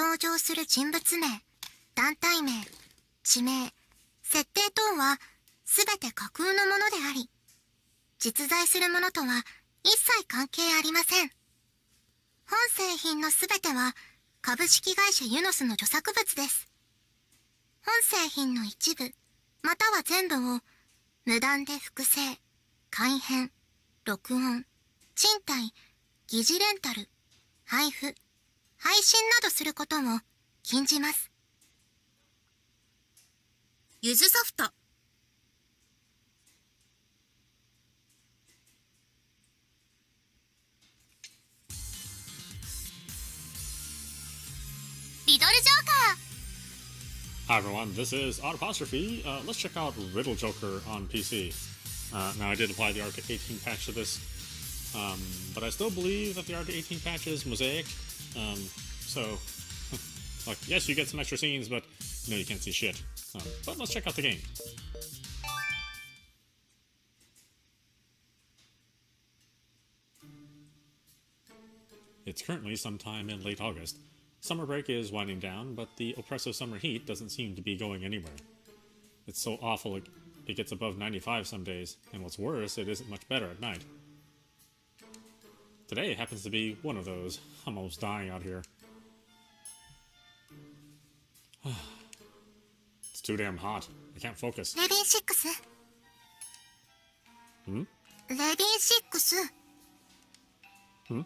登場する人物名、団体名、地名、設定等はすべて架空のものであり、実在するものとは一切関係ありません。本製品のすべては株式会社ユノスの著作物です。本製品の一部、または全部を無断で複製、改変、録音、賃貸、疑似レンタル、配布、配信などすることを禁じます。ゆずソフト。リドルジョーカー。Hi everyone, this is audap. Let's check out Riddle Joker on PC. Now I did apply the Arca 18 patch to this, but I still believe that the Arca 18 patch is mosaic. So, like, yes, you get some extra scenes, but no, you can't see shit. But let's check out the game. It's currently sometime in late August. Summer break is winding down, but the oppressive summer heat doesn't seem to be going anywhere. It's so awful it gets above 95 some days, and what's worse, it isn't much better at night. Today happens to be one of those. I'm almost dying out here. It's too damn hot. I can't focus. レディー6。Hmm? レディー6。Hmm?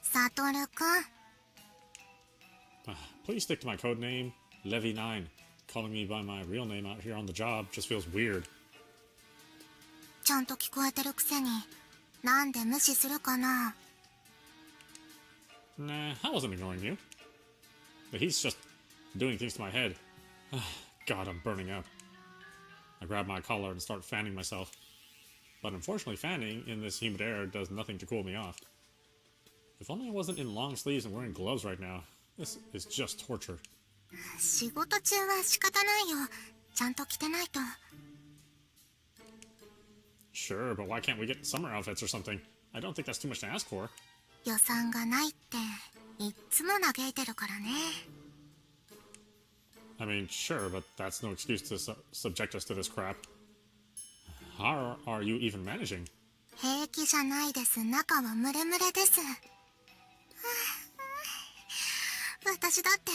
サトルくん。Please stick to my code name, Levy9. Calling me by my real name out here on the job just feels weird. ちゃんと聞こえてるくせに、なんで無視するかな。Nah, I wasn't ignoring you. The heat's just doing things to my head. God, I'm burning up. I grab my collar and start fanning myself. But unfortunately, fanning in this humid air does nothing to cool me off. If only I wasn't in long sleeves and wearing gloves right now. This is just torture. 仕事中は仕方ないよ。ちゃんと着てないと。Sure, but why can't we get summer outfits or something? I don't think that's too much to ask for. 予算がないっていっつも嘆いてるからね。I mean, sure, but that's no excuse to subject us to this crap. How are you even managing? 平気じゃないです。中はムレムレです。私だって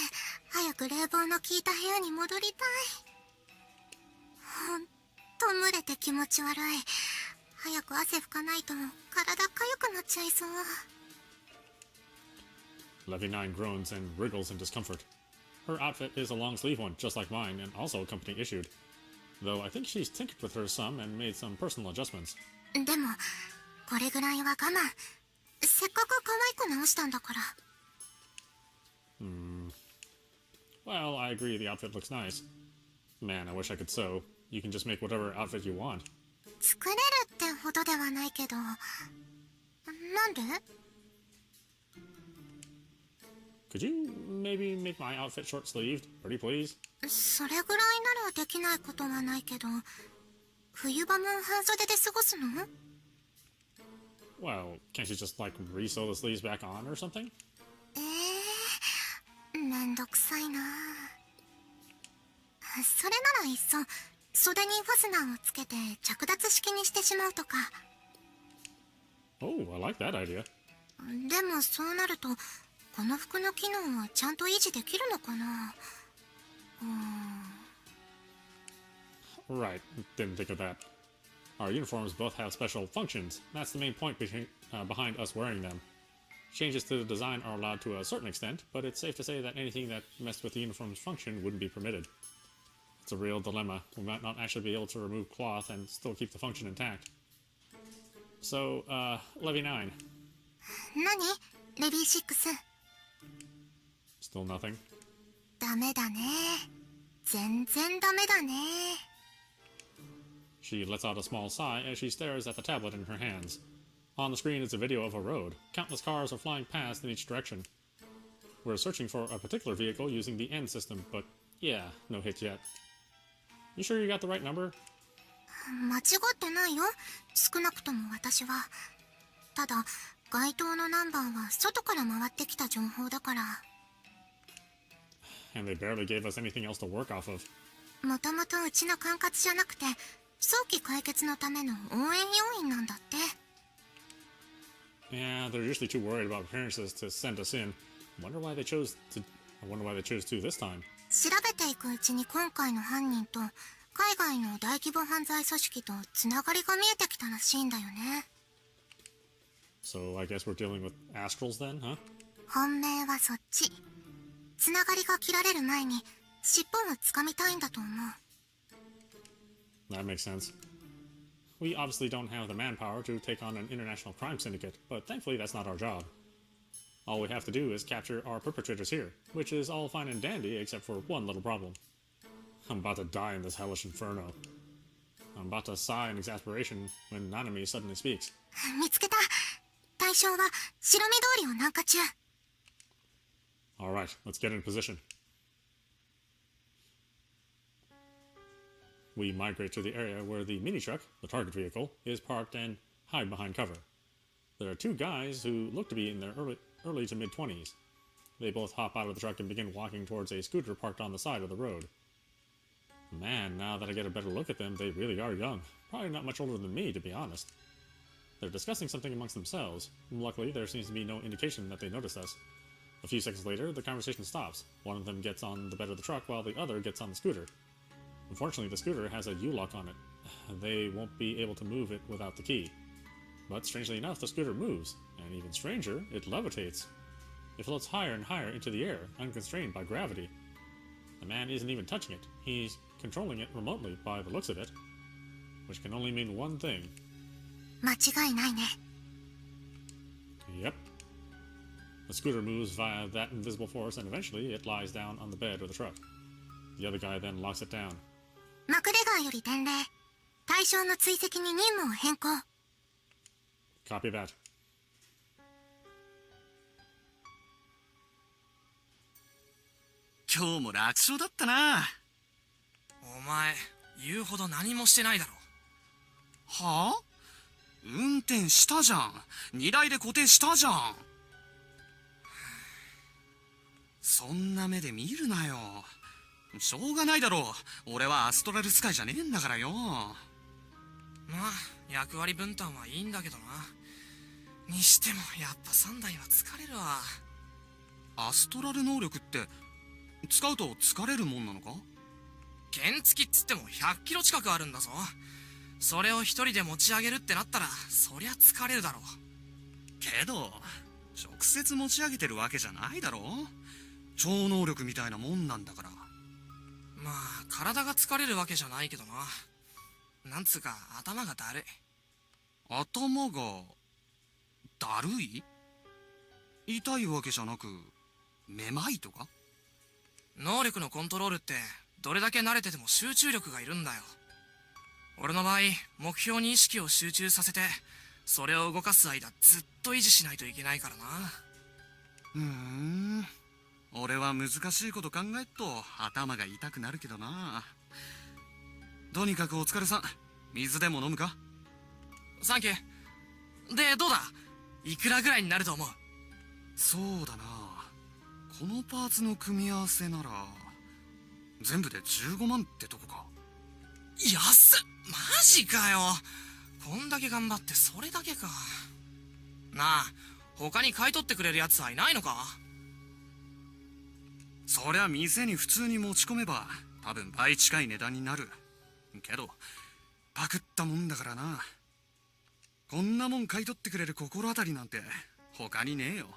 早く冷房の効いた部屋に戻りたい。ほんと蒸れて気持ち悪い。早く汗拭かないと体かゆくなっちゃいそう。Levy9 groans and wriggles in discomfort. Her outfit is a long sleeve one, just like mine, and also company issued. Though I think she's tinkered with hers some and made some personal adjustments. でもこれぐらいは我慢。せっかく可愛く直したんだから。Well, I agree the outfit looks nice. Man, I wish I could sew. You can just make whatever outfit you want. 作れるってほどではないけど。なんで？ Could you maybe make my outfit short-sleeved? Pretty please? それぐらいならできないことはないけど、冬場も半袖で過ごすの？ Well, can't you just, like, re-sew the sleeves back on or something? めんどくさいな。それならいっそ袖にファスナーをつけて着脱式にしてしまうとか。Oh, I like that idea. でもそうなるとこの服の機能はちゃんと維持できるのかな。Right, didn't think of that. Our uniforms both have special functions. That's the main point behind us wearing them. Changes to the design are allowed to a certain extent, but it's safe to say that anything that messed with the uniform's function wouldn't be permitted. It's a real dilemma. We might not actually be able to remove cloth and still keep the function intact. So, Levy 9. 何？レディー6。Still nothing? ダメだね。全然ダメだね。She lets out a small sigh as she stares at the tablet in her hands. On the screen is a video of a road. Countless cars are flying past in each direction. We're searching for a particular vehicle using the N system, but yeah, no hits yet. You sure you got the right number? 間違ってないよ。少なくとも私は。ただ、該当のナンバーは外から回ってきた情報だから。And they barely gave us anything else to work off of. もともとうちの管轄じゃなくて、早期解決のための応援要員なんだって。Yeah, they're usually too worried about appearances to send us in. I wonder why they chose to this time. 調べていくうちに今回の犯人と海外の大規模犯罪組織とつながりが見えてきたらしいんだよね。So I guess we're dealing with Astrals then, huh? 本命はそっち。つながりが切られる前に尻尾をつかみたいんだと思う。That makes sense. We obviously don't have the manpower to take on an international crime syndicate, but thankfully that's not our job. All we have to do is capture our perpetrators here, which is all fine and dandy except for one little problem. I'm about to die in this hellish inferno. I'm about to sigh in exasperation when Nanami suddenly speaks. 見つけた。対象は白身通りを南下中。Alright, let's get in position. We migrate to the area where the mini-truck, the target vehicle, is parked and hide behind cover. There are two guys who look to be in their early to mid-20s. They both hop out of the truck and begin walking towards a scooter parked on the side of the road. Man, now that I get a better look at them, they really are young. Probably not much older than me, to be honest. They're discussing something amongst themselves. Luckily, there seems to be no indication that they noticed us. A few seconds later, the conversation stops. One of them gets on the bed of the truck while the other gets on the scooter. Unfortunately, the scooter has a U-lock on it. They won't be able to move it without the key. But strangely enough, the scooter moves, and even stranger, it levitates. It floats higher and higher into the air, unconstrained by gravity. The man isn't even touching it. He's controlling it remotely by the looks of it. Which can only mean one thing. 間違いないね。 Yep. The scooter moves via that invisible force, and eventually it lies down on the bed of the truck. The other guy then locks it down. マクレガーより伝令。対象の追跡に任務を変更。Copy that. 今日も楽勝だったな。お前言うほど何もしてないだろ。はあ？運転したじゃん。荷台で固定したじゃん。そんな目で見るなよ。しょうがないだろう。俺はアストラル使いじゃねえんだからよ。まあ役割分担はいいんだけどな。にしてもやっぱ3台は疲れるわ。アストラル能力って使うと疲れるもんなのか？原付っつっても100キロ近くあるんだぞ。それを一人で持ち上げるってなったらそりゃ疲れるだろう。けど直接持ち上げてるわけじゃないだろ。超能力みたいなもんなんだから。まあ体が疲れるわけじゃないけどな。なんつうか頭がだるい。頭がだるい？痛いわけじゃなくめまいとか？能力のコントロールってどれだけ慣れてても集中力がいるんだよ。俺の場合目標に意識を集中させてそれを動かす間ずっと維持しないといけないからな。俺は難しいこと考えっと頭が痛くなるけどな。とにかくお疲れさん。水でも飲むか？サンキュー。でどうだ、いくらぐらいになると思う？そうだな、このパーツの組み合わせなら全部で15万ってとこか。安っ、マジかよ。こんだけ頑張ってそれだけか。なあ、他に買い取ってくれるやつはいないのか？そりゃ店に普通に持ち込めば多分倍近い値段になるけど、パクったもんだからな。こんなもん買い取ってくれる心当たりなんて他にねえよ。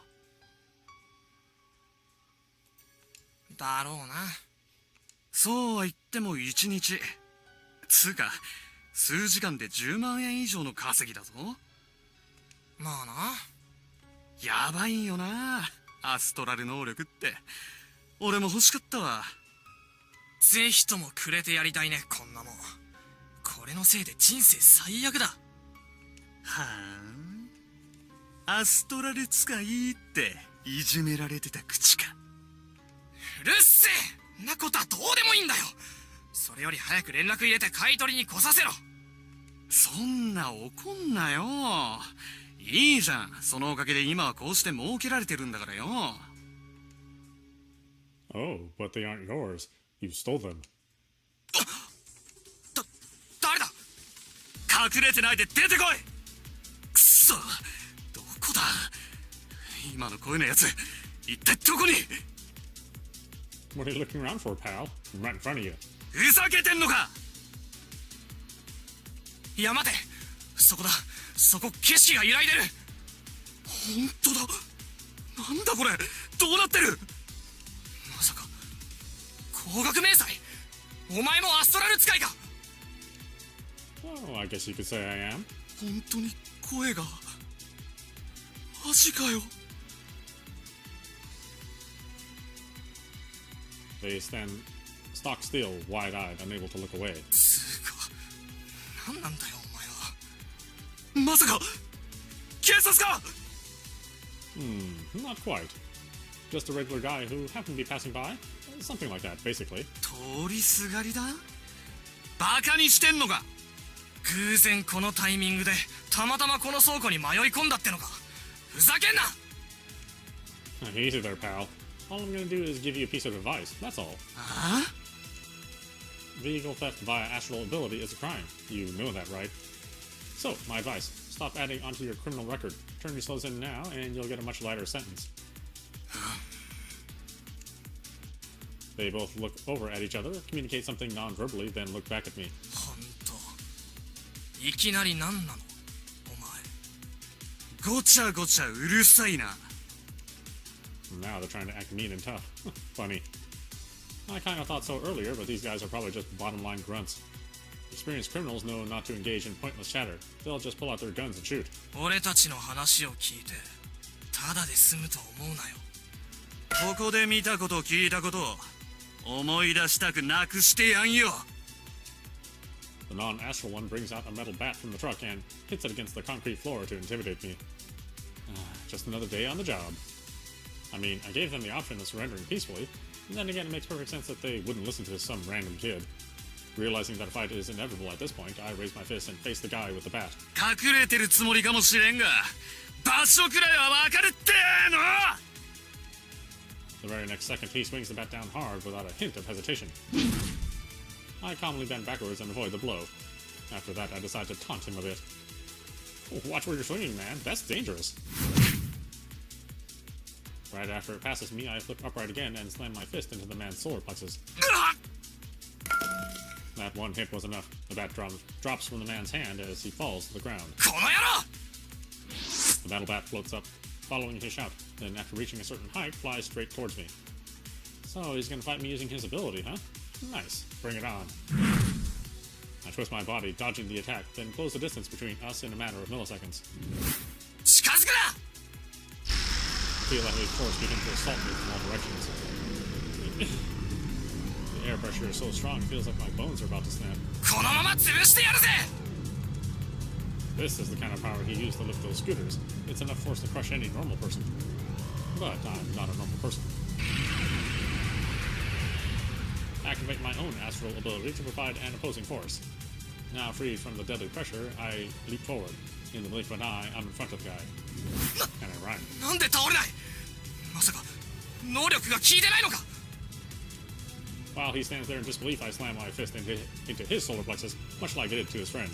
だろうな。そうは言っても1日つうか数時間で10万円以上の稼ぎだぞ。まあな。やばいよなアストラル能力って。俺も欲しかったわ。ぜひともくれてやりたいね、こんなもん。これのせいで人生最悪だ。はあ、アストラル使いっていじめられてた口か。うるせえ、んなことはどうでもいいんだよ。それより早く連絡入れて買い取りに来させろ。そんな怒んなよ。いいじゃん。そのおかげで今はこうして儲けられてるんだからよ。Oh, but they aren't yours. You stole them. 誰だ。隠れてないで出てこい。くそ、どこだ。今の声のやつ、一体どこに。 What are you looking around for, pal? I'm right in front of you. ふざけてんのか。いや待て、そこだ。そこ景色が揺らいでる。本当だ。なんだこれ、どうなってる。まさか光学迷彩。お前もアストラル使いか。 Oh, I guess you could say I am. 本当に声が。マジかよ。 They stand stock still, wide-eyed, unable to look away. つうか、何なんだよお前は。まさか警察か。 Not quite. Just a regular guy who happened to be passing by. Something like that, basically. 通りすがりだ。バカにしてんのか。偶然このタイミングでたまたまこの倉庫に迷い込んだってのか。ふざけんな。 Easy there, pal. All I'm gonna do is give you a piece of advice, that's all. あ Vehicle theft via astral ability is a crime. You know that, right? So, my advice, stop adding onto your criminal record. Turn yourselves in now, and you'll get a much lighter sentence. They both look over at each other, communicate something non-verbally, then look back at me. ほんといきなり何なのお前。ごちゃごちゃうるさいな。 Now they're trying to act mean and tough. Funny. I kind of thought so earlier, but these guys are probably just bottom-line grunts. Experienced criminals know not to engage in pointless chatter. They'll just pull out their guns and shoot. 俺たちの話を聞いてただで済むと思うなよ。ここで見たこと聞いたこと思い出したくなくしてやんよ。 The non-astral one brings out a metal bat from the truck and hits it against the concrete floor to intimidate me. Just another day on the job. I mean, I gave them the option of surrendering peacefully, and then again it makes perfect sense that they wouldn't listen to some random kid. Realizing that a fight is inevitable at this point, I raise my fist and face the guy with the bat. 隠れてるつもりかもしれんが場所くらいはわかるっての。 The very next second, he swings the bat down hard without a hint of hesitation. I calmly bend backwards and avoid the blow. After that, I decide to taunt him a bit. Watch where you're swinging, man. That's dangerous. Right after it passes me, I flip upright again and slam my fist into the man's solar plexus. That one hit was enough. The bat drops from the man's hand as he falls to the ground. この野郎。 The metal bat floats up, following his shout, then after reaching a certain height, flies straight towards me. So he's gonna fight me using his ability, huh? Nice. Bring it on. I twist my body, dodging the attack, then close the distance between us in a matter of milliseconds. 近づくな。 I feel that his force begins to assault me from all directions. The air pressure is so strong, it feels like my bones are about to snap. このまま潰してやるぜ。 This is the kind of power he used to lift those scooters. It's enough force to crush any normal person. But I'm not a normal person. Activate my own astral ability to provide an opposing force. Now freed from the deadly pressure, I leap forward. In the blink of an eye, I'm in front of the guy. And I run. なんで倒れない。まさか能力が効いてないのか。 While he stands there in disbelief, I slam my fist into his solar plexus, much like I did to his friend.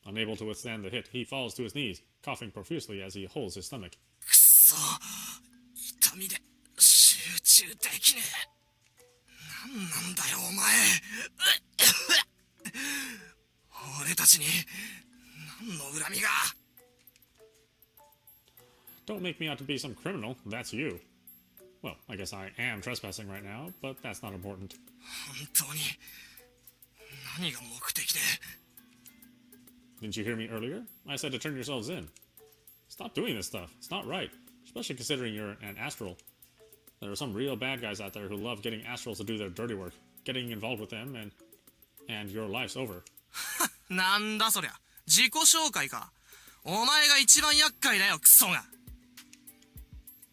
Unable to withstand the hit, he falls to his knees, coughing profusely as he holds his stomach. くそ、痛みで集中できねえ。なんなんだよお前。俺たちに何の恨みが。 Don't make me out to be some criminal, that's you. Well, I guess I am trespassing right now, but that's not important. 本当に何が目的で。 Didn't you hear me earlier? I said to turn yourselves in. Stop doing this stuff. It's not right, especially considering you're an astral. There are some real bad guys out there who love getting astrals to do their dirty work, getting involved with them, and your life's over. なんだそりゃ。自己紹介か。お前が一番厄介だよクソが。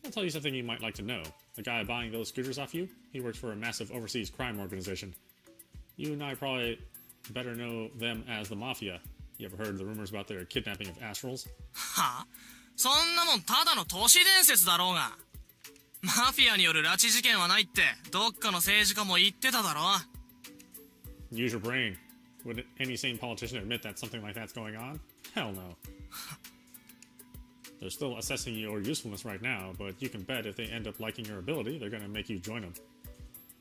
I'll tell you something you might like to know. The guy buying those scooters off you, he works for a massive overseas crime organization. You and I probably better know them as the Mafia. You ever heard the rumors about their kidnapping of Astrals? はあ、そんなもんただの都市伝説だろうが。マフィアによる拉致事件はないってどっかの政治家も言ってただろ。 Use your brain. Would any sane politician admit that something like that's going on? Hell no. They're still assessing your usefulness right now, but you can bet if they end up liking your ability, they're gonna make you join them.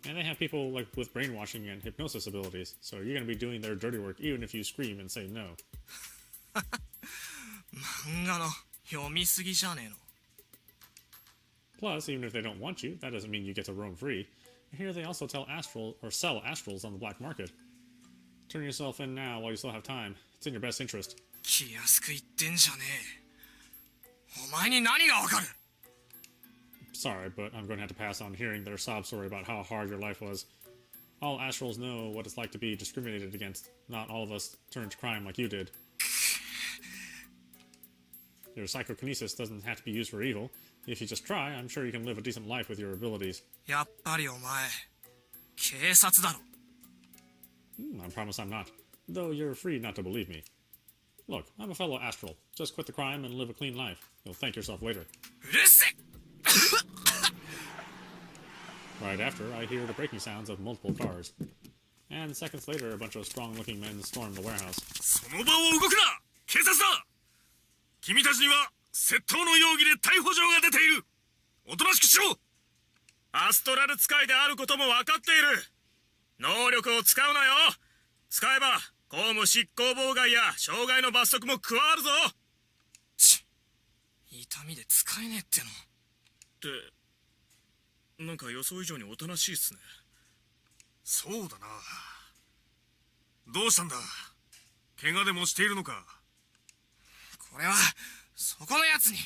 And they have people like with brainwashing and hypnosis abilities, so you're gonna be doing their dirty work even if you scream and say no. 漫画の読みすぎじゃねえの。 Plus, even if they don't want you, that doesn't mean you get to roam free. And here they also sell astrals on the black market. Turn yourself in now while you still have time. It's in your best interest. 気安く言ってんじゃねえ。お前に何がわかる？ Sorry, but I'm going to have to pass on hearing their sob story about how hard your life was. All astrals know what it's like to be discriminated against. Not all of us turn to crime like you did. Your psychokinesis doesn't have to be used for evil. If you just try, I'm sure you can live a decent life with your abilities. やっぱりお前、警察だろ。 I promise I'm not. Though you're free not to believe me. Look, I'm a fellow astral. Just quit the crime and live a clean life. You'll thank yourself later. うるせえ。 Right after, I hear the braking sounds of multiple cars. And seconds later, a bunch of strong-looking men storm the warehouse. その場を動くな！警察だ！君たちには窃盗の容疑で逮捕状が出ている！おとなしくしろ！アストラル使いであることも分かっている！能力を使うなよ！使えば公務執行妨害や傷害の罰則も加わるぞ！ち、痛みで使えねえっての。ってなんか予想以上におとなしいっすね。そうだな。どうしたんだ？怪我でもしているのか？これはそこのやつに。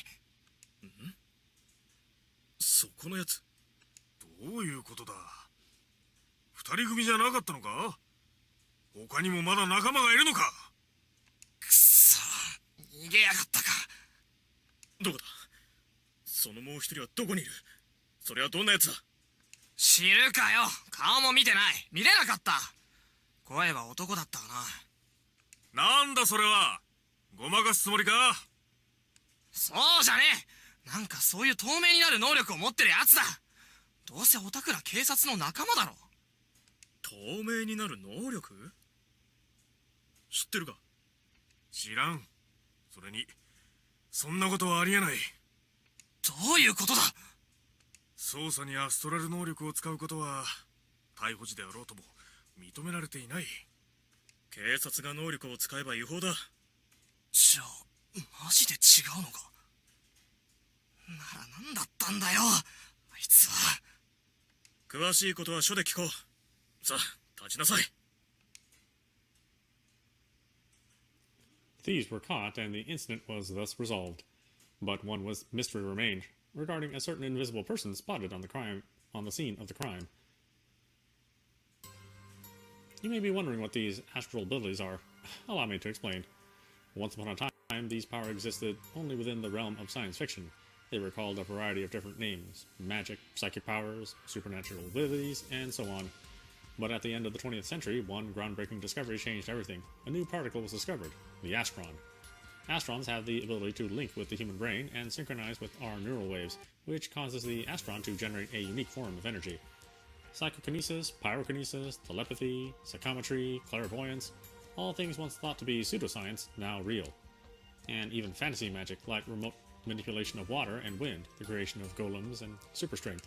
そこのやつ？どういうことだ？二人組じゃなかったのか？他にもまだ仲間がいるのか？くそ、逃げやがったか。どこだ？そのもう一人はどこにいる？それはどんなやつだ？知るかよ。顔も見てない。見れなかった。声は男だったかな。なんだそれは？ごまかすつもりか？そうじゃねえ。なんかそういう透明になる能力を持ってるやつだ。どうせオタクら警察の仲間だろ。透明になる能力？知ってるか？知らん。それにそんなことはありえない。どういうことだ？捜査にアストラル能力を使うことは逮捕時であろうとも認められていない。警察が能力を使えば違法だ。じゃあマジで違うのか？なら何だったんだよ、あいつは。詳しいことは署で聞こう。さあ立ちなさい。Thieves were caught, and the incident was thus resolved. But one mystery remained regarding a certain invisible person spotted on the scene of the crime. You may be wondering what these astral abilities are. Allow me to explain. Once upon a time, these powers existed only within the realm of science fiction. They were called a variety of different names: magic, psychic powers, supernatural abilities, and so on. But at the end of the 20th century, one groundbreaking discovery changed everything. A new particle was discovered, the Astron. Astrons have the ability to link with the human brain and synchronize with our neural waves, which causes the Astron to generate a unique form of energy. Psychokinesis, pyrokinesis, telepathy, psychometry, clairvoyance, all things once thought to be pseudoscience, now real. And even fantasy magic like remote manipulation of water and wind, the creation of golems and super strength.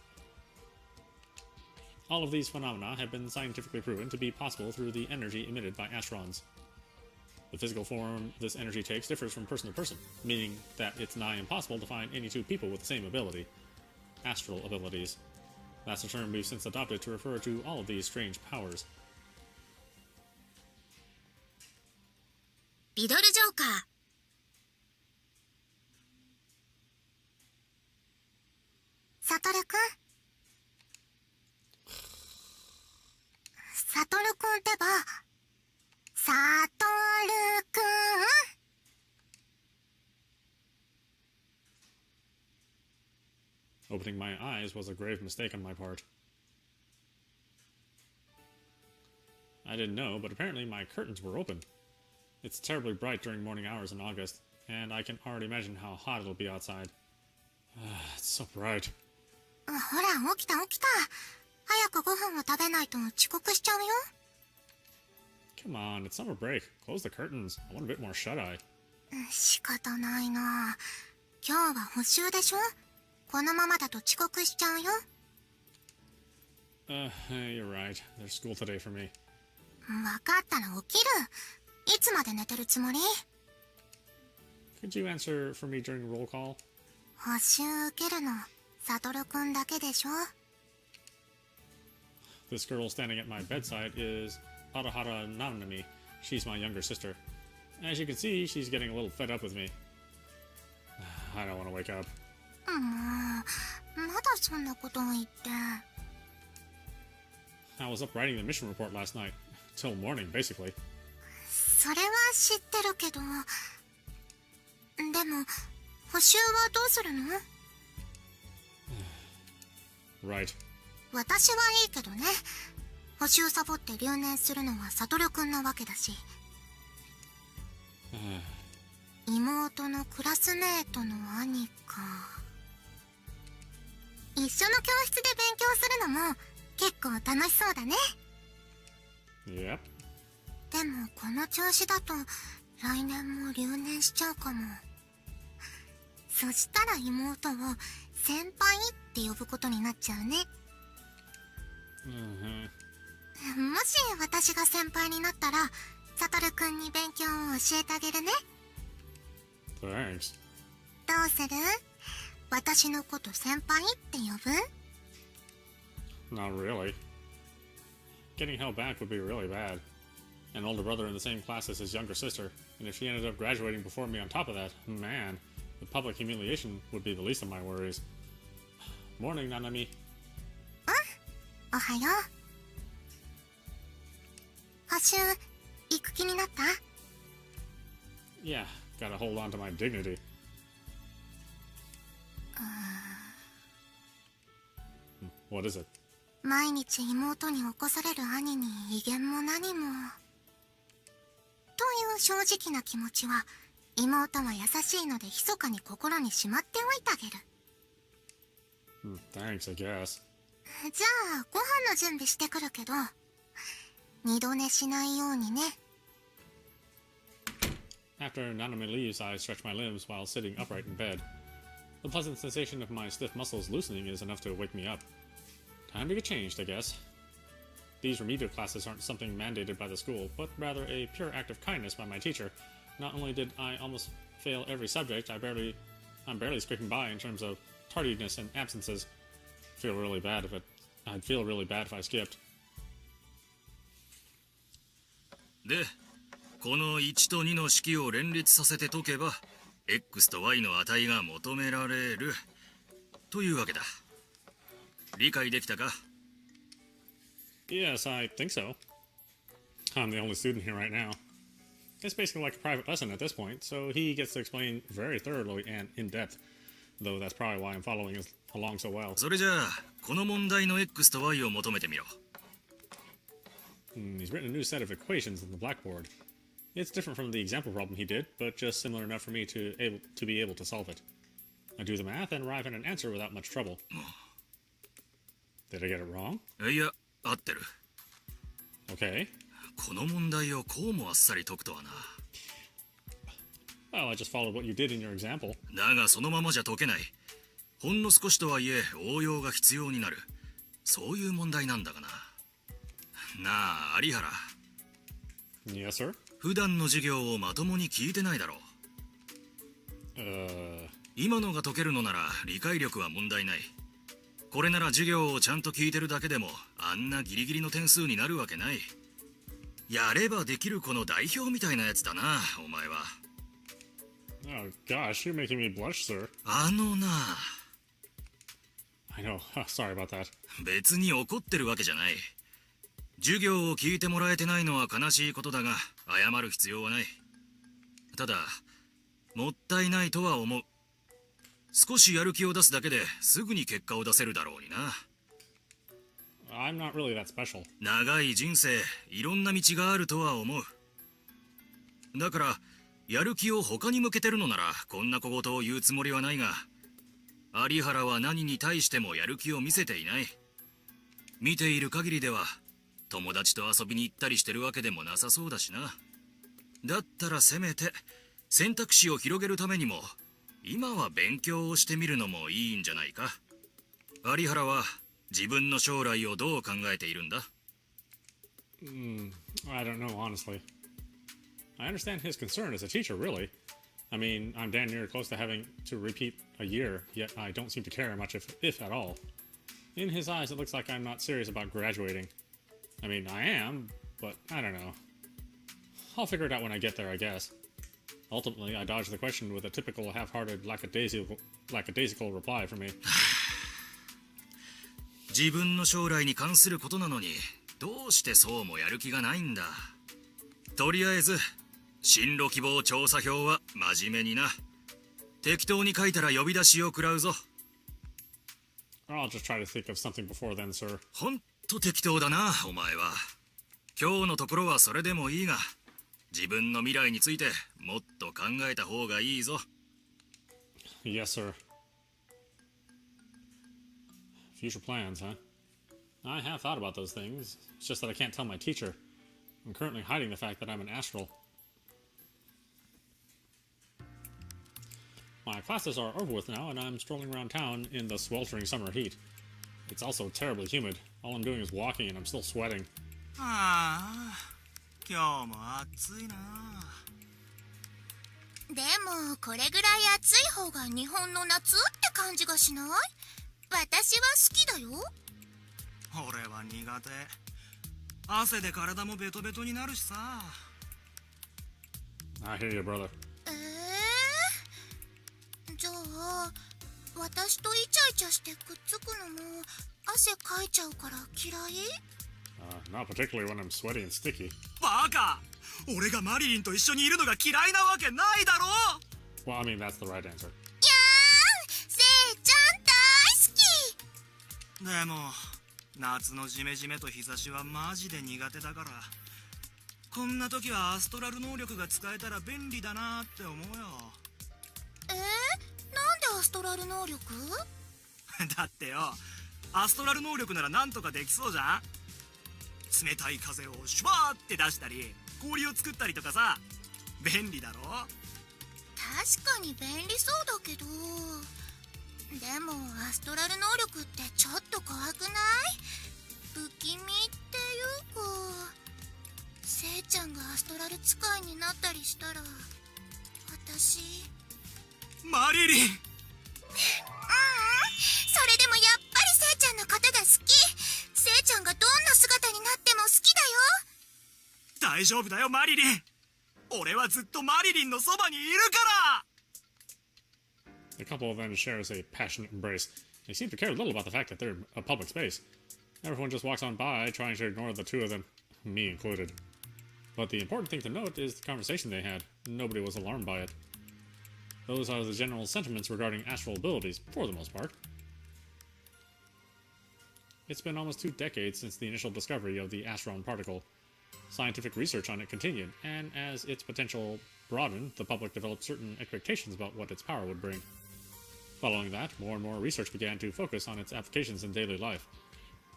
All of these phenomena have been scientifically proven to be possible through the energy emitted by Astrons. The physical form this energy takes differs from person to person, meaning that it's nigh impossible to find any two people with the same ability. Astral abilities. That's a term we've since adopted to refer to all of these strange powers. リドルジョーカー。サトルくん。サトルくんってば。サトルくん。Opening my eyes was a grave mistake on my part. I didn't know, but apparently my curtains were open. It's terribly bright during morning hours in August, and I can already imagine how hot it'll be outside. It's so bright. ほら、起きた起きた。早くご飯を食べないと遅刻しちゃうよ。Come on, it's summer break. Close the curtains. I want a bit more shut-eye. 仕方ないな。今日は補習でしょ？このままだと遅刻しちゃうよ。You're right. There's school today for me. わかったら起きる。いつまで寝てるつもり？ Could you answer for me during roll call? 補習受けるの、サトルくんだけでしょ？ This girl standing at my bedside is Arahara Nanami. She's my younger sister. As you can see, she's getting a little fed up with me. I don't want to wake up. もう、まだそんなことを言って。I was up writing the mission report last night. Till morning, basically. それは知ってるけど。でも、補習はどうするの？ Right. 私はいいけどね。補習サボって留年するのはサトルくんなわけだし。妹のクラスメートの兄か。一緒の教室で勉強するのも結構楽しそうだね。Yep. でもこの調子だと来年も留年しちゃうかも。そしたら妹を先輩って呼ぶことになっちゃうね。もし私が先輩になったらサトルくんに勉強を教えてあげるね。Thanks. どうする？私のこと先輩って呼ぶ？ Not really. Getting held back would be really bad. An older brother in the same class as his younger sister, and if she ended up graduating before me on top of that, man, the public humiliation would be the least of my worries. Morning, Nanami. おはよう。補習行く気になった？ Yeah, gotta hold on to my dignity. What is it? 毎日妹に起こされる兄に威厳も何も。という正直な気持ちは、妹は優しいので密かに心にしまっておいてあげる。Thanks, I guess. じゃあ、ご飯の準備してくるけど、二度寝しないようにね。After Nanami leaves, I stretch my limbs while sitting upright in bed. The pleasant sensation of my stiff muscles loosening is enough to wake me up. Time to get changed, I guess. These remedial classes aren't something mandated by the school, but rather a pure act of kindness by my teacher. Not only did I almost fail every subject, I'm barely scraping by in terms of tardiness and absences. I'd feel really bad if I skipped. で、この1と2の式を連立させて解けば X と Y の値が求められるというわけだ。理解できたか？ Yes, I think so. I'm the only student here right now. It's basically like a private lesson at this point, so he gets to explain very thoroughly and in depth, though that's probably why I'm following along so well. それじゃあこの問題の X と Y を求めてみろ。He's written a new set of equations on the blackboard. It's different from the example problem he did, but just similar enough for me to be able to solve it. I do the math and arrive at an answer without much trouble. Did I get it wrong? いや、合ってる。Okay. この問題をこうもあっさり解くとはな。Well, I just followed what you did in your example. だがそのままじゃ解けない。ほんの少しとはいえ応用が必要になる。そういう問題なんだがな。なあ、有原。Yes, sir? 普段の授業をまともに聞いてないだろう。今のが解けるのなら理解力は問題ない。これなら授業をちゃんと聞いてるだけでもあんなギリギリの点数になるわけない。やればできる子の代表みたいなやつだな、お前は。Oh, gosh, you're making me blush, sir. あのな。I know. Sorry about that. 別に怒ってるわけじゃない。授業を聞いてもらえてないのは悲しいことだが、謝る必要はない。ただ、もったいないとは思う。少しやる気を出すだけですぐに結果を出せるだろうにな。I'm not really that special. 長い人生いろんな道があるとは思う。だからやる気を他に向けてるのならこんな小言を言うつもりはないが、有原は何に対してもやる気を見せていない。見ている限りでは友達と遊びに行ったりしてるわけでもなさそうだしな。だったらせめて選択肢を広げるためにも今は勉強をしてみるのもいいんじゃないか。有原は自分の将来をどう考えているんだ？ I don't know, honestly. I understand his concern as a teacher, really. I mean, I'm damn near close to having to repeat a year, yet I don't seem to care much if at all. In his eyes, it looks like I'm not serious about graduating. I mean, I am, but I don't know. I'll figure it out when I get there, I guess. Ultimately, I dodged the question with a typical half-hearted, lackadaisical reply from me. 自分の将来に関することなのにどうしてそうもやる気がないんだ。とりあえず進路希望調査票は真面目にな。適当に書いたら呼び出しを食らうぞ。 I'll just try to think of something before then, sir. ほんと適当だなお前は。今日のところはそれでもいいが、自分の未来についてもっと考えた方がいいぞ。 Yes, sir. Future plans, huh? I have thought about those things. It's just that I can't tell my teacher. I'm currently hiding the fact that I'm an astral. My classes are over with now, and I'm strolling around town in the sweltering summer heat. It's also terribly humid. All I'm doing is walking, and I'm still sweating. ああ、今日も暑いな。でもこれぐらい暑い方が日本の夏って感じがしない？私は好きだよ。俺は苦手。汗で体もベトベトになるしさ。I hear you, brother. じゃあ私とイチャイチャしてくっつくのも汗かいちゃうから嫌い？ Not particularly when I'm sweaty and sticky. バカ！俺がマリリンと一緒にいるのが嫌いなわけないだろ。 Well, I mean, that's the right answer. せいちゃん大好き。でも夏のジメジメと日差しはマジで苦手だから、こんな時はアストラル能力が使えたら便利だなって思うよ。なんでアストラル能力？だってよ、アストラル能力ならなんとかできそうじゃん。冷たい風をシュワーって出したり氷を作ったりとかさ、便利だろ。確かに便利そうだけど、でもアストラル能力ってちょっと怖くない？不気味っていうか、せいちゃんがアストラル使いになったりしたら私。マリリン、それでもやっぱりせいちゃんのことが好き。せいちゃんがどんな姿になっても好きだよ。大丈夫だよマリリン。俺はずっとマリリンのそばにいるから。 The couple of them shares a passionate embrace. They seem to care little about the fact that they're a public space. Everyone just walks on by, trying to ignore the two of them, me included. But the important thing to note is the conversation they had. Nobody was alarmed by it. Those are the general sentiments regarding astral abilities, for the most part. It's been almost 2 decades since the initial discovery of the Astron particle. Scientific research on it continued, and as its potential broadened, the public developed certain expectations about what its power would bring. Following that, more and more research began to focus on its applications in daily life.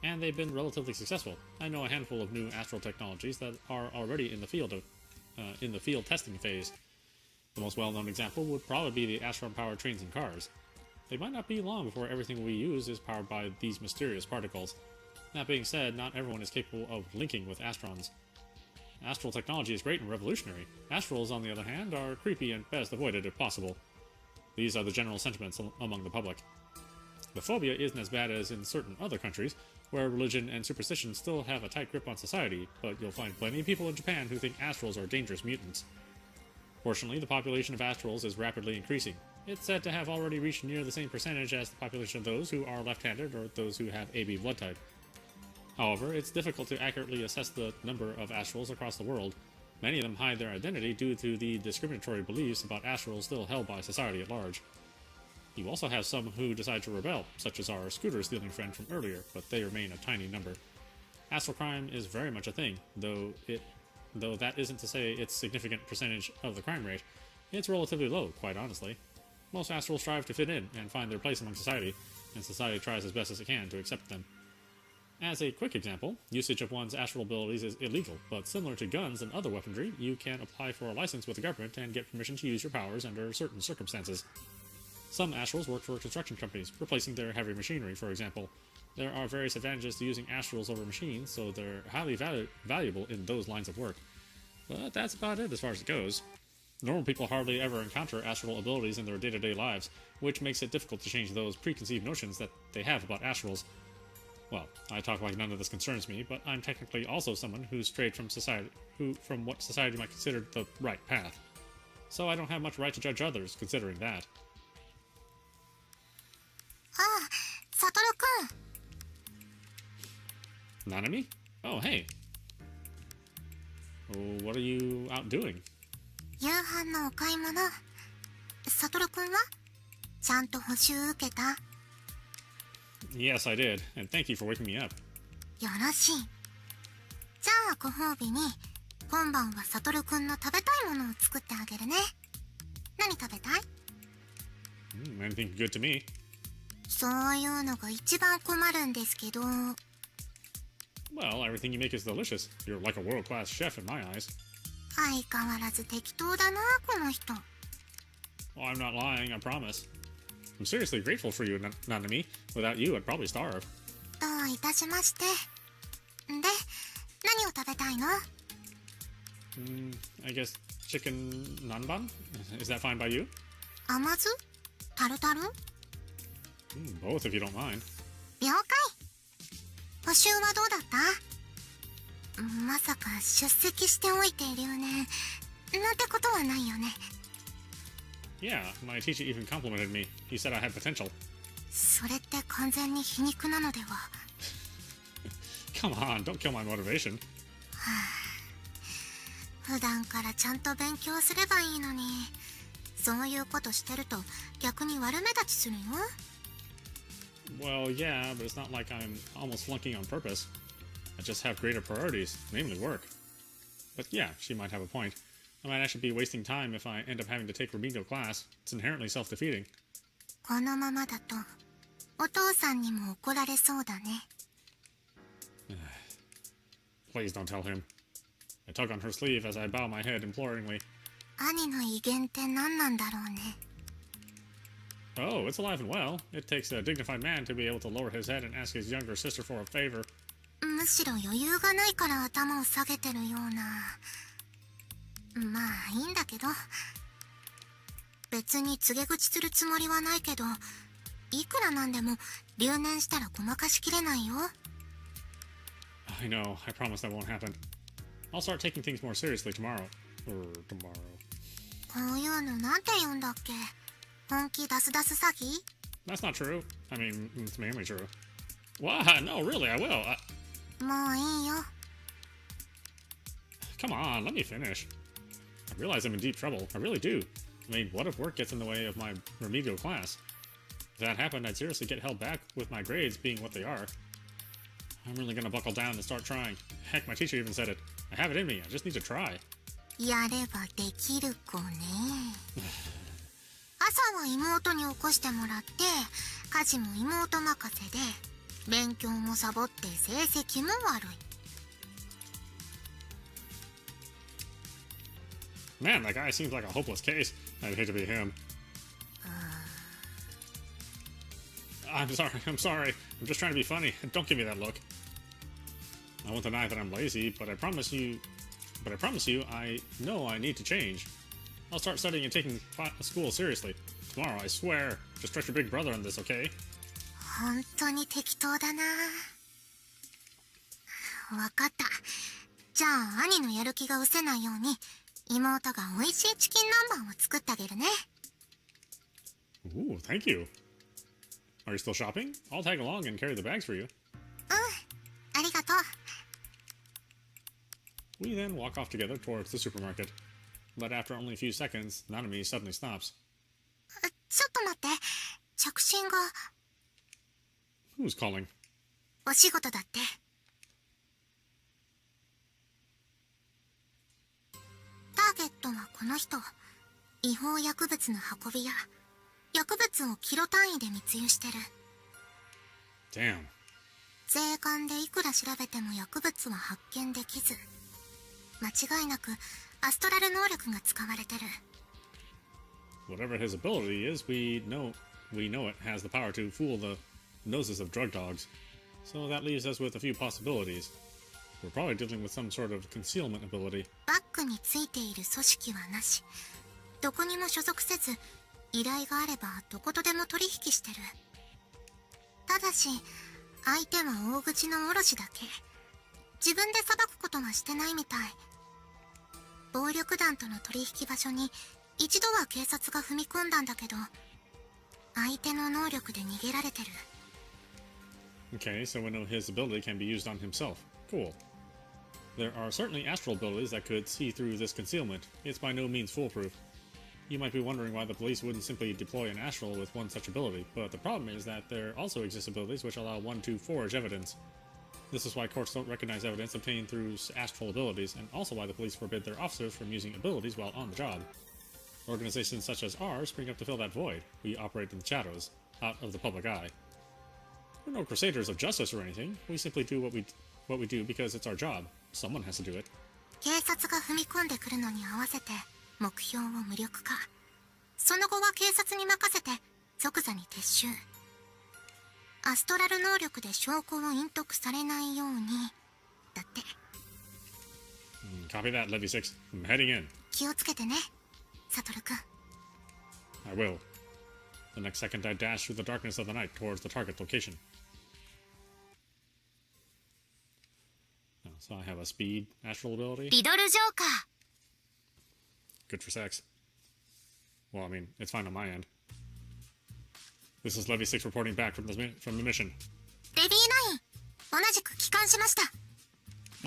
And they've been relatively successful. I know a handful of new astral technologies that are already in the field testing phase. The most well-known example would probably be the Astron-powered trains and cars. They might not be long before everything we use is powered by these mysterious particles. That being said, not everyone is capable of linking with Astrons. Astral technology is great and revolutionary. Astrals, on the other hand, are creepy and best avoided if possible. These are the general sentiments among the public. The phobia isn't as bad as in certain other countries, where religion and superstition still have a tight grip on society, but you'll find plenty of people in Japan who think astrals are dangerous mutants. Fortunately, the population of astrals is rapidly increasing. It's said to have already reached near the same percentage as the population of those who are left-handed or those who have AB blood type. However, it's difficult to accurately assess the number of astrals across the world. Many of them hide their identity due to the discriminatory beliefs about astrals still held by society at large. You also have some who decide to rebel, such as our scooter-stealing friend from earlier, but they remain a tiny number. Astral crime is very much a thing, though that isn't to say it's a significant percentage of the crime rate. It's relatively low, quite honestly. Most astrals strive to fit in and find their place among society, and society tries as best as it can to accept them. As a quick example, usage of one's astral abilities is illegal, but similar to guns and other weaponry, you can apply for a license with the government and get permission to use your powers under certain circumstances. Some astrals work for construction companies, replacing their heavy machinery, for example. There are various advantages to using astrals over machines, so they're highly valuable in those lines of work. But that's about it as far as it goes. Normal people hardly ever encounter astral abilities in their day-to-day lives, which makes it difficult to change those preconceived notions that they have about astrals. Well, I talk like none of this concerns me, but I'm technically also someone who's strayed from what society might consider the right path. So I don't have much right to judge others, considering that. ああ、サトルくん。 Nanami? Oh, hey. Oh, what are you out doing? 夕飯のお買い物。サトルくんはちゃんと補習受けた？ Yes, I did, and thank you for waking me up. よろしい。じゃあご褒美に今晩はサトルくんの食べたいものを作ってあげるね。何食べたい？ Anything good to me? そういうのが一番困るんですけど。 Well, everything you make is delicious. You're like a world-class chef in my eyes. 相変わらず適当だな、この人。 Oh, I'm not lying, I promise. I'm seriously grateful for you, Nanami. Without you, I'd probably starve. どういたしまして。で、何を食べたいの？ I guess chicken nanban? Is that fine by you? 甘酢？タルタル？ Both, if you don't mind. 了解。補習はどうだった？まさか出席しておいているよね。なんてことはないよね。 Yeah, my teacher even complimented me. He said I had potential. それって完全に皮肉なのでは？ Come on, don't kill my motivation. 普段からちゃんと勉強すればいいのに。そういうことしてると逆に悪目立ちするよ。 Well, yeah, but it's not like I'm almost flunking on purpose. I just have greater priorities, namely work. But yeah, she might have a point. I might actually be wasting time if I end up having to take remedial class. It's inherently self-defeating. このままだとお父さんにも怒られそうだね。 Please don't tell him. I tug on her sleeve as I bow my head imploringly. 兄の威厳って何なんだろうね。 Oh, it's alive and well. It takes a dignified man to be able to lower his head and ask his younger sister for a favor. むしろ余裕がないから頭を下げてるような。まあいいんだけど。別に告げ口するつもりはないけど、いくらなんでも留年したらごまかしきれないよ。 I know. I promise that won't happen. I'll start taking things more seriously tomorrow. Or tomorrow. こういうのなんて言うんだっけ？本気出す出す詐欺？ That's not true. I mean, it's mainly true. What? No, really, I will. もういいよ。 Come on, let me finish. I realize I'm in deep trouble. I really do. I mean, what if work gets in the way of my remedial class? If that happened, I'd seriously get held back with my grades being what they are. I'm really gonna buckle down and start trying. Heck, my teacher even said it. I have it in me. I just need to try. やればできる子ね。朝は妹に起こしてもらって、家事も妹任せで、勉強もサボって成績も悪い。 Man, that guy seems like a hopeless case. I'd hate to be him. I'm sorry. I'm just trying to be funny. Don't give me that look. I won't deny that I'm lazy, but I promise you, I know I need to change. I'll start studying and taking school seriously. Tomorrow, I swear. Just trust your big brother on this, okay? 本当に適当だな。わかった。じゃあ兄のやる気が失せないように、妹が美味しいチキン南蛮を作ってあげるね。 Ooh, thank you. Are you still shopping? I'll tag along and carry the bags for you. ありがとう。 We then walk off together towards the supermarket. But after only a few seconds, Nanami suddenly stops. ちょっと待って。着信が Who's calling? お仕事だって。ターゲットはこの人。違法薬物の運び屋。薬物をキロ単位で密輸してる。Damn. 税関でいくら調べても薬物は発見できず、間違いなくアストラル能力が使われてる。Whatever his ability is, we know it has the power to fool the noses of drug dogs. So that leaves us with a few possibilities. We're probably dealing with some sort of concealment ability. バッグについている組織はなし。どこにも所属せず、依頼があればどことでも取引してる。ただし、相手は大口の卸だけ。自分で裁くことはしてないみたい。暴力団との取引場所に一度は警察が踏み込んだんだけど、相手の能力で逃げられてる。Okay, so we know his ability can be used on himself. Cool. There are certainly astral abilities that could see through this concealment. It's by no means foolproof. You might be wondering why the police wouldn't simply deploy an astral with one such ability, but the problem is that there also exist abilities which allow one to forge evidence. This is why courts don't recognize evidence obtained through astral abilities, and also why the police forbid their officers from using abilities while on the job. Organizations such as ours spring up to fill that void. We operate in the shadows, out of the public eye. We're no crusaders of justice or anything. We simply do what we do because it's our job. Someone has to do it. 警察が踏み込んでくるのに合わせて目標を無力化。その後は警察に任せて即座に撤収。アストラル能力で証拠を隠匿されないようにだって。Copy that, Levy 6. I'm heading in. 気をつけてね、サトルくん。I will. The next second I dash through the darkness of the night towards the target location. So I have a speed astral ability. リドルジョーカー。 Good for sex. Well, I mean, it's fine on my end. This is Levy 6 reporting back from the mission. レビー9、同じく帰還しました。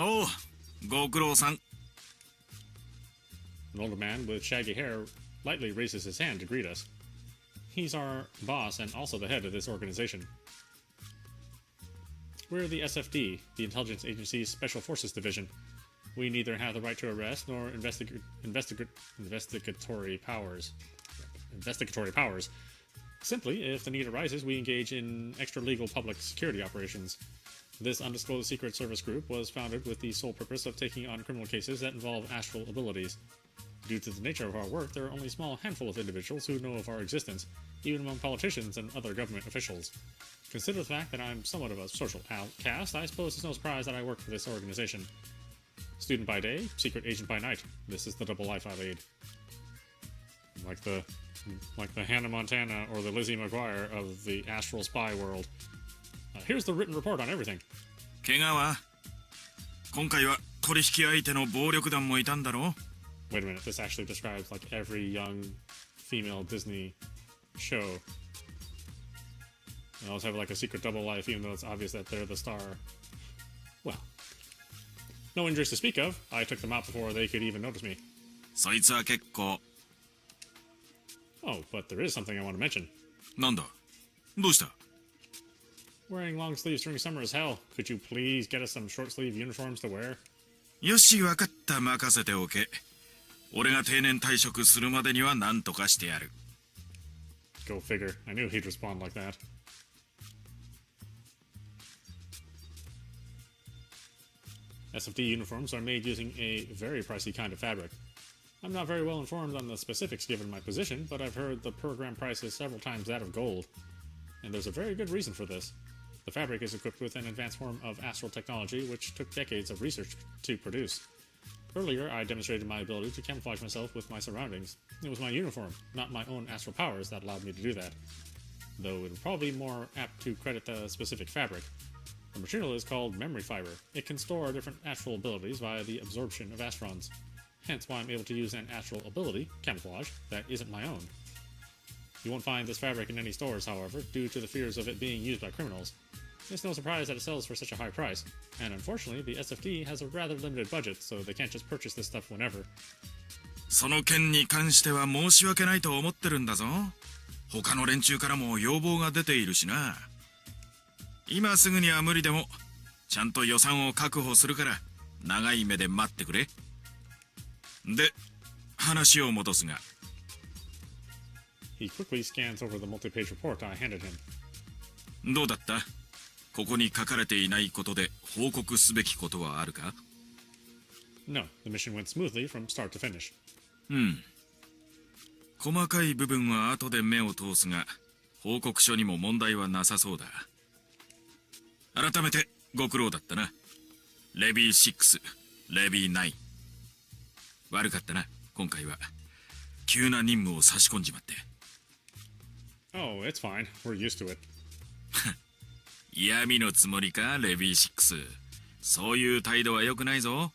おう、ご苦労さん。 An older man with shaggy hair lightly raises his hand to greet us. He's our boss and also the head of this organization. We're the SFD, the Intelligence Agency's Special Forces Division. We neither have the right to arrest nor investigatory powers. Simply, if the need arises, we engage in extra-legal public security operations. This undisclosed secret service group was founded with the sole purpose of taking on criminal cases that involve astral abilities. Due to the nature of our work, there are only a small handful of individuals who know of our existence, even among politicians and other government officials. Consider the fact that I'm somewhat of a social outcast. I suppose it's no surprise that I work for this organization. Student by day, secret agent by night. This is the double life I lead. Like the Hannah Montana or the Lizzie McGuire of the astral spy world. Here's the written report on everything. 怪我は今回は取引相手の暴力団もいたんだろう Wait a minute, this actually describes like every young female Disney show. They always have like a secret double life, even though it's obvious that they're the star. Well, no injuries to speak of. I took them out before they could even notice me. そいつは結構 Oh, but there is something I want to mention. なんだどうした Wearing long sleeves during summer is hell. Could you please get us some short sleeve uniforms to wear? よしわかった任せておけ俺が定年退職するまでには何とかしてやる Go figure. I knew he'd respond like that. SFD uniforms are made using a very pricey kind of fabric. I'm not very well informed on the specifics given my position, but I've heard the program price is several times that of gold. And there's a very good reason for this. The fabric is equipped with an advanced form of astral technology which took decades of research to produce. Earlier, I demonstrated my ability to camouflage myself with my surroundings. It was my uniform, not my own astral powers, that allowed me to do that. Though it would probably be more apt to credit the specific fabric. The material is called memory fiber. It can store different astral abilities via the absorption of astrons. Hence why I'm able to use an astral ability, camouflage, that isn't my own. You won't find this fabric in any stores, however, due to the fears of it being used by criminals. It's no surprise that it sells for such a high price, and unfortunately, the SFD has a rather limited budget, so they can't just purchase this stuff whenever. その件に関しては申し訳ないと思ってるんだぞ他の連中からも要望が出ているしな。今すぐには無理でもちゃんと予算を確保するから長い目で待ってくれ。で、話を戻すが。 He quickly scans over the multi-page report I handed him. どうだった？ここに書かれていないことで報告すべきことはあるか？ No, the mission went smoothly from start to finish. 細かい部分は後で目を通すが、報告書にも問題はなさそうだ。改めてご苦労だったな。レビー6、レビー9。悪かったな、今回は。急な任務を差し込んじまって。Oh, it's fine. We're used to it. 嫌味のつもりか、レビー6。そういう態度は良くないぞ。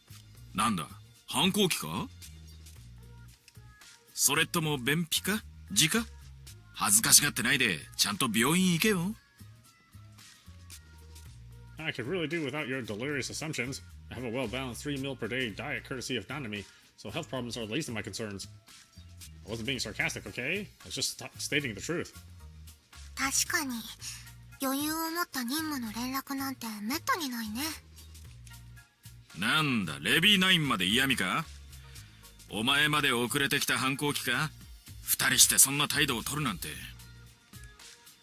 なんだ、反抗期か？それとも便秘か？痔か？恥ずかしがってないで、ちゃんと病院行けよ。I could really do without your delirious assumptions. I have a well-balanced 3 meal per day diet courtesy of Nanami, so health problems are the least of my concerns. I wasn't being sarcastic, okay? I was just stating the truth. 確かに余裕を持った任務の連絡なんてめったにないね。なんだ、レビー9まで嫌味か？お前まで遅れてきた反抗期か？二人してそんな態度を取るなんて。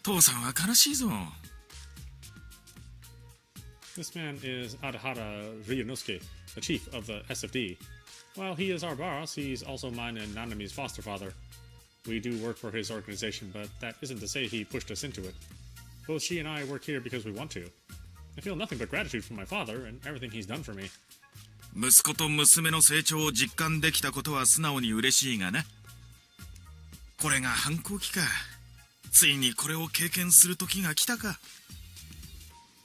父さんは悲しいぞ。This man is Adahara Ryunosuke, the chief of the SFD. While he is our boss, he's also mine and Nanami's foster father. We do work for his organization, but that isn't to say he pushed us into it. Both she and I work here because we want to. I feel nothing but gratitude for my father and everything he's done for me. 息子と娘の成長を実感できたことは素直に嬉しいがな。これが反抗期か。ついにこれを経験する時が来たか。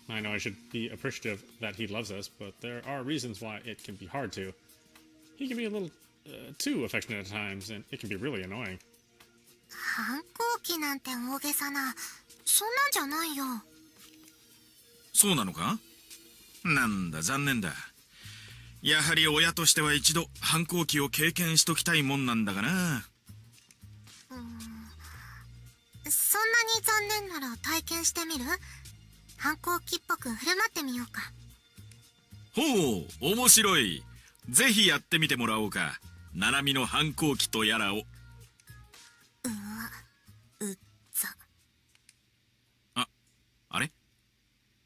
I know I should be appreciative that he loves us, but there are reasons why it can be hard to. He can be a little too affectionate at times, and it can be really annoying. 反抗期なんて大げさな、そんなんじゃないよ。そうなのか？なんだ、残念だ。やはり親としては一度反抗期を経験しときたいもんなんだがな。そんなに残念なら体験してみる？反抗期っぽく振る舞ってみようか。ほう、面白い。ぜひやってみてもらおうか。ナナミの反抗期とやらを。うっざ。あれ？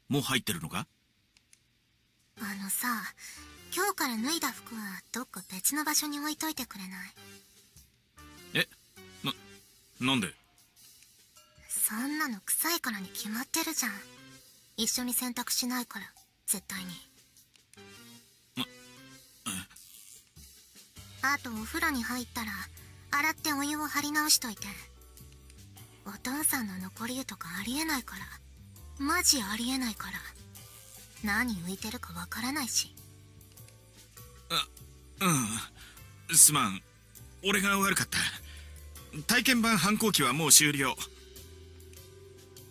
もう入ってるのか？あのさ、今日から脱いだ服はどっか別の場所に置いといてくれない？え？なんで？そんなの臭いからに決まってるじゃん。一緒に洗濯しないから、絶対に。あとお風呂に入ったら洗ってお湯を張り直しといて。お父さんの残り湯とかありえないから、マジありえないから。何浮いてるかわからないし。すまん。俺が悪かった。体験版反抗期はもう終了。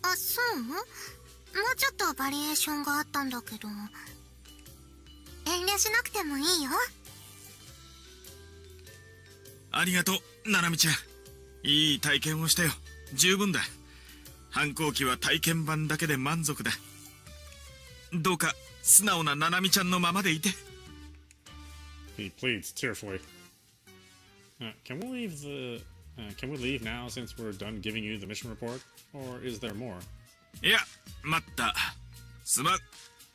あ、そう？もうちょっとバリエーションがあったんだけど。遠慮しなくてもいいよ。ありがとう、ナナミちゃん。いい体験をしたよ。十分だ。反抗期は体験版だけで満足だ。どうか素直なナナミちゃんのままでいて。He pleads tearfully. Can we leave now since we're done giving you the mission report? Or is there more? いや、待った。すまん。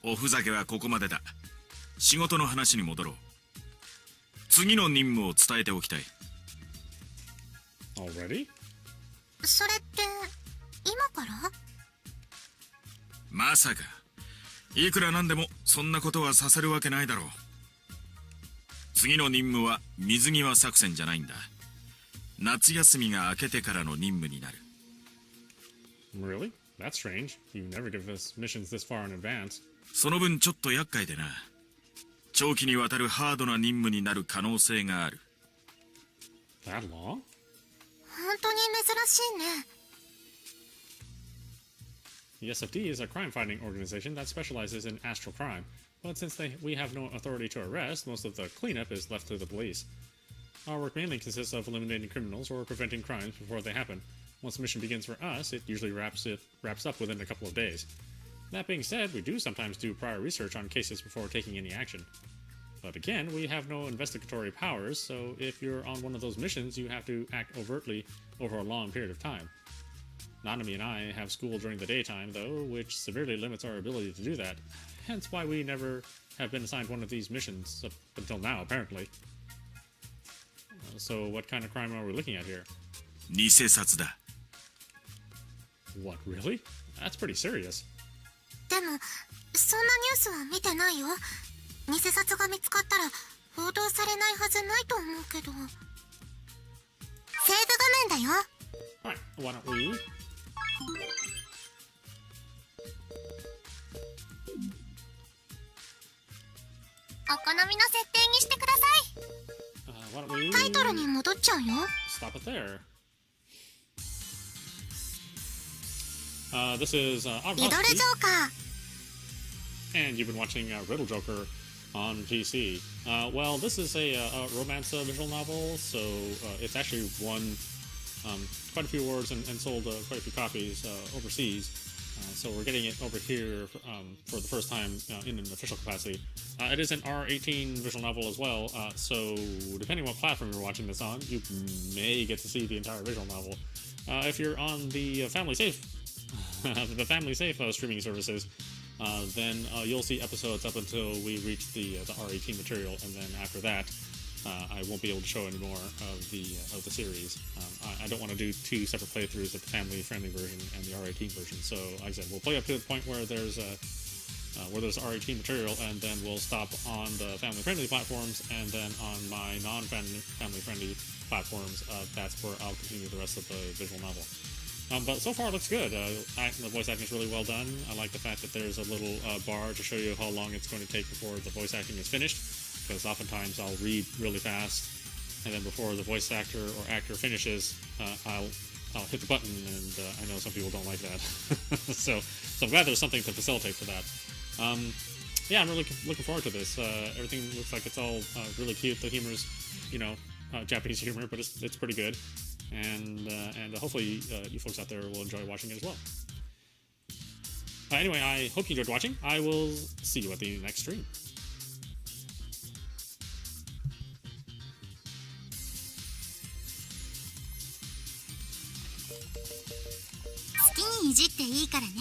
おふざけはここまでだ。仕事の話に戻ろう。次の任務を伝えておきたい。Already? それって今から？まさか。いくらなんでもそんなことはさせるわけないだろう。次の任務は水際作戦じゃないんだ。夏休みが明けてからの任務になる。Really? That's strange. You never give us missions this far in advance. その分ちょっと厄介でな。長期にわたるハードな任務になる可能性がある。That long? 本当に珍しいね。The SFD is a crime-fighting organization that specializes in astral crime, but since we have no authority to arrest, most of the cleanup is left to the police. Our work mainly consists of eliminating criminals or preventing crimes before they happen. once the mission begins for us, it usually wraps up within a couple of days. That being said, we do sometimes do prior research on cases before taking any action. But again, we have no investigatory powers, so if you're on one of those missions, you have to act overtly over a long period of time. Nanami and I have school during the daytime, though, which severely limits our ability to do that. Hence why we never have been assigned one of these missions up until now, apparently. So what kind of crime are we looking at here? 偽札だ。 What, really? That's pretty serious. でもそんなニュースは見てないよ。偽札が見つかったら報道されないはずないと思うけど。セーブ画面だよ。 Alright, why don't we...お好みの設定にしてください。 why don't we... タイトルに戻っちゃうよ。 Stop it there. This is Audap, リドルジョーカー。 and you've been watching Riddle Joker on PC. Well, this is a romance visual novel, so it's actually won quite a few awards and sold quite a few copies overseas. So we're getting it over here for the first time in an official capacity. It is an R18 visual novel as well, so depending on what platform you're watching this on, you may get to see the entire visual novel. If you're on the Family Safe streaming services, then you'll see episodes up until we reach the R18 material, and then after that, I won't be able to show any more of the series. I don't want to do two separate playthroughs of the family-friendly version and the R18 version. So, like I said, we'll play up to the point where there's R18 material, and then we'll stop on the family-friendly platforms, and then on my non-family-friendly platforms, that's where I'll continue the rest of the visual novel. But so far it looks good. The voice acting is really well done. I like the fact that there's a little bar to show you how long it's going to take before the voice acting is finished, because oftentimes I'll read really fast, and then before the voice actor or actor finishes, I'll hit the button, and I know some people don't like that. so I'm glad there's something to facilitate for that. Yeah, I'm really looking forward to this. Everything looks like it's all really cute. The humor's, Japanese humor, but it's pretty good. And hopefully you folks out there will enjoy watching it as well. Anyway, I hope you enjoyed watching. I will see you at the next stream. 好きにいじっていいからね。